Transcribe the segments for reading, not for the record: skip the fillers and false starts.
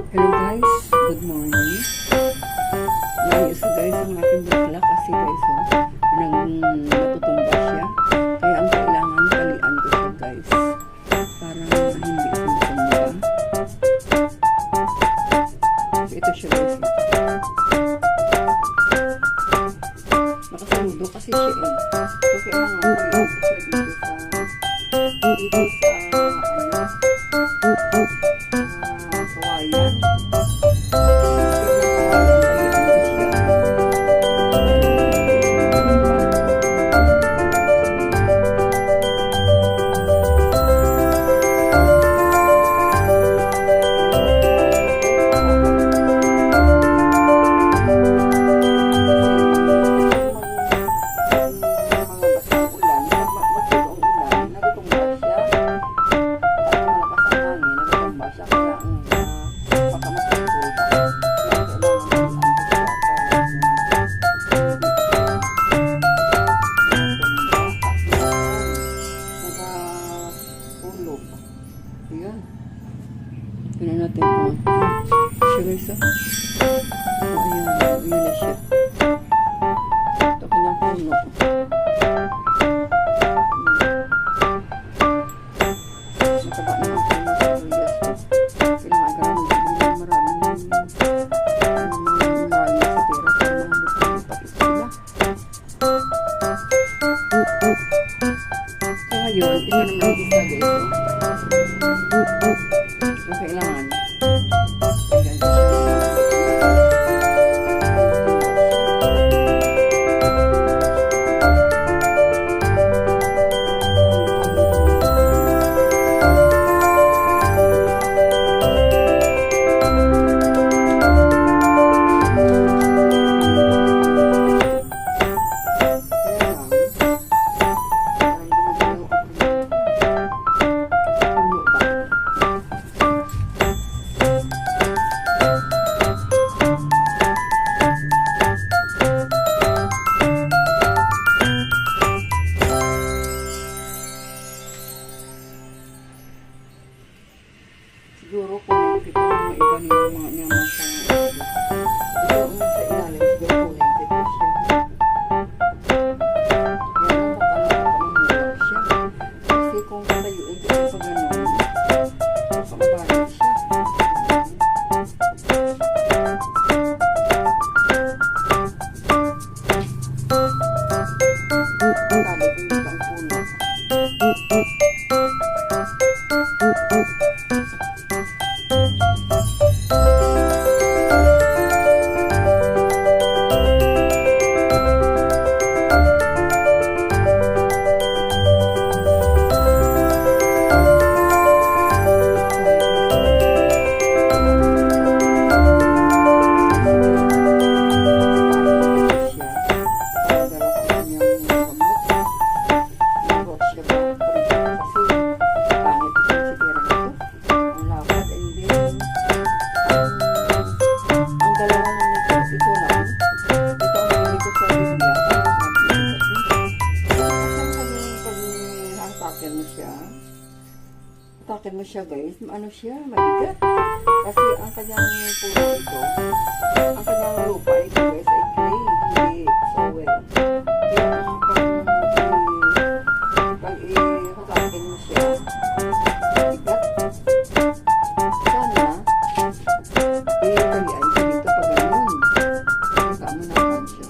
Hello guys, good morning. Layos guys ang aking bukla kasi guys natutumba siya. Kaya ang kailangan talian ko siya guys. Para hindi ito matumba. So ito siya guys. Nakasaludo kasi siya eh. So kailangan talian ko siya dito sa kawayan. Ayan. Tignan natin kung siya guys ayan, ayan na siya. Ito kanyang puno. Mataba na ang puno sa Reyes. Pinangagaran mo maraming sa pera para malupat sila. So ngayon, ito naman isa guys. So, kailangan lagyan ko siya. Siguro kung kita mga iba nilang mga nyaman sa ito sa ilalim, siguro connected ko siya. Yan ang makalang siya. Kasi kung katayuin ko sa gano'n, makamabalit siya. Sabi ko yung isang puno. Takin mo siya guys, ano siya, mabigat. Kasi ang kanyang puno ito, ang kanyang lupa ito guys ay clay, hindi soil. Kaya pag i-hatakin mo siya, mabigat. Sana, talian siya dito pag ganun. Nagkamunakan siya.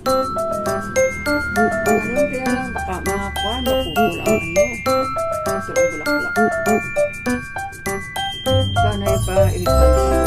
Pag ganun, kaya lang baka makakuha, maputol ang kasi ang bulaklak. Sana ipa-iligtan siya.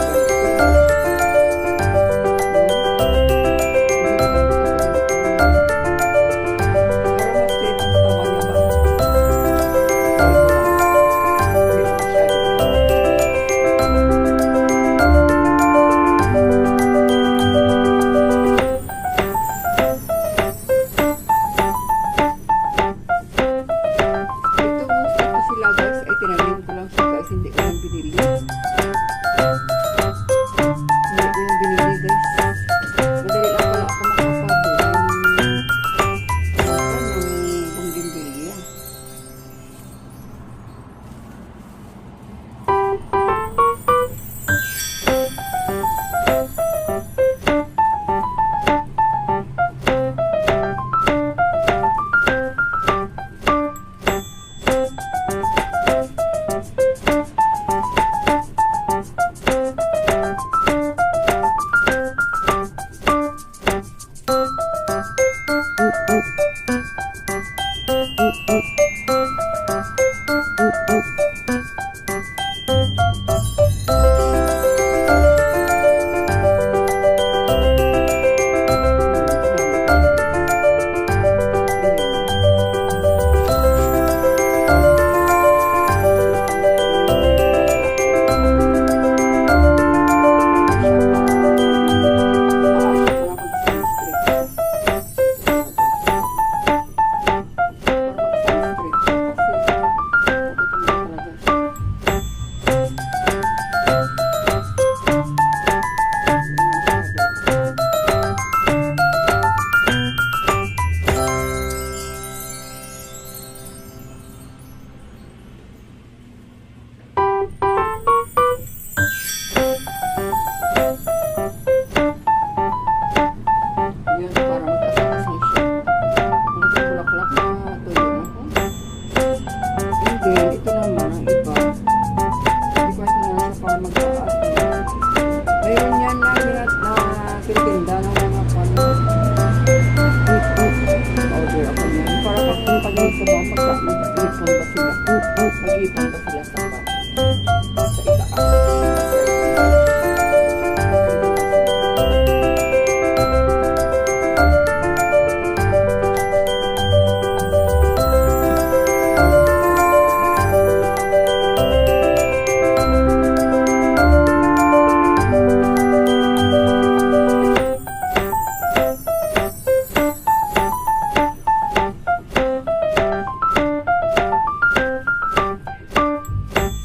Nag-iipon pa sila sa itaas.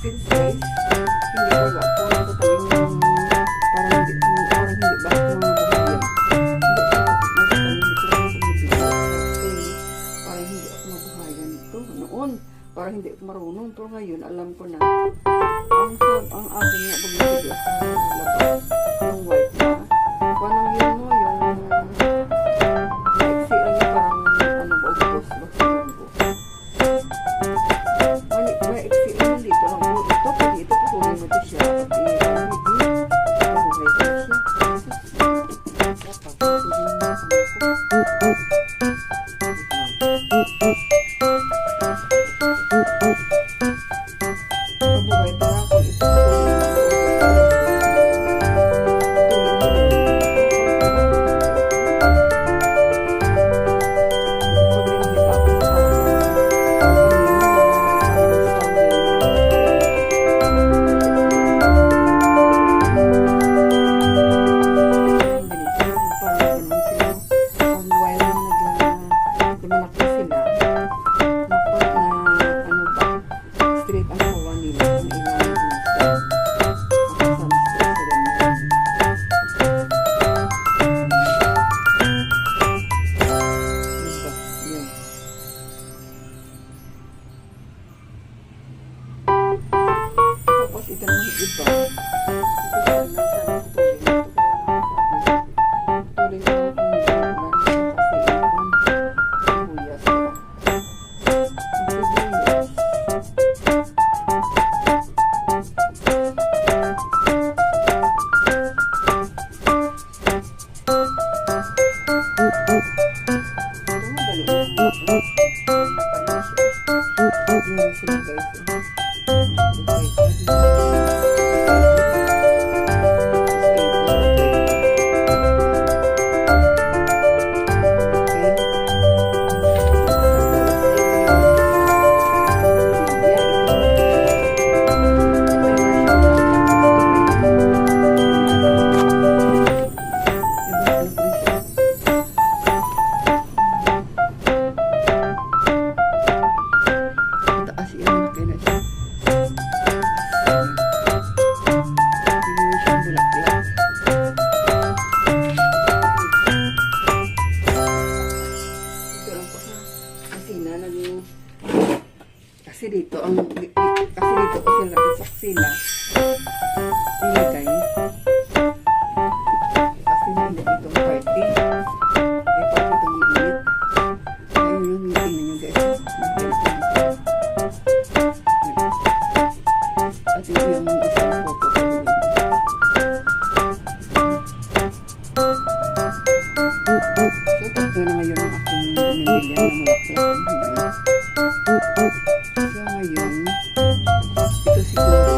Since guys, hindi ko ba po natatalong parang hindi ba ito mga buhayan. Hindi ko lang pagbibigay kasi parang hindi ako mabuhayan ito. Noon, parang hindi ako marunong. Pero ngayon, alam ko na ang aking nga bumibigay sa labas ng white na. Parang yun mo, yung maiksi lang yung parang ano ba, ubos ba sa lunggo. Maiksi lang dito lang po. Ito, pwede ito, pupunin mo ito siya. At i-pabuhay ko na siya. Dapat, pupunin mo sa mga pabuhay ito lang kung ito tapos ito naman iba. Ito lang sa tuloy na ako kung sibuyas. Kasi dito kasi sila nilagay kasi nilagay itong party itong mainit ayun yung tingnan nyo guys at yun yung isang photo so ito na ngayon ang aking nilagyan na mulaklak so ngayon ito siguro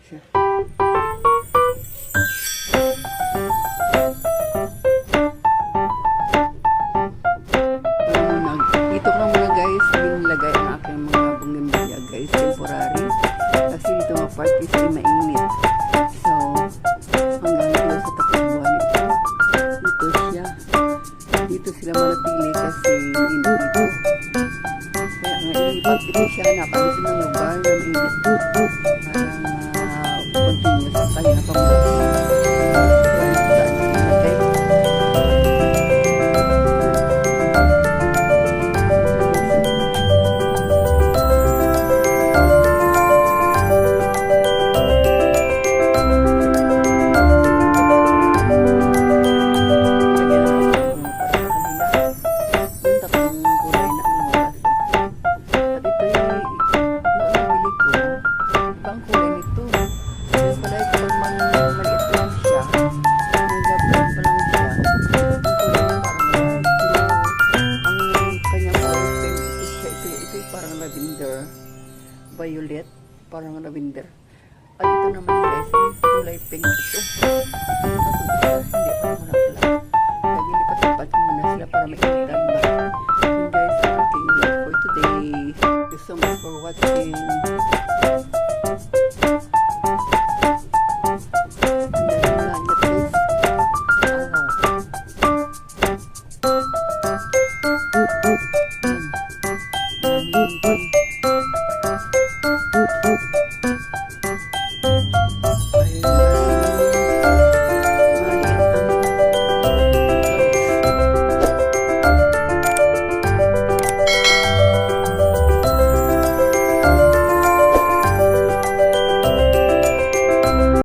siya. Dito ko lang muna guys, nilagay ang aking mga bougainvillea guys, temporary. Kasi dito mga part is ay mainit. So, hanggang dito sa tapos buwan ito. Dito siya. Dito sila manatili kasi mainit dito. Kaya ngayon, ilipat ito siya, napalit ng lugar na mainit. Parang continuous tayo na pamulasi. Violet, parang lavender. At ito naman guys, kulay pink ito. Hindi pa naman pala. Naglilipat-lipat muna sila para mainitan ba. Yun guys, ang aking vlog for today. Thank you so much for watching. Thank you.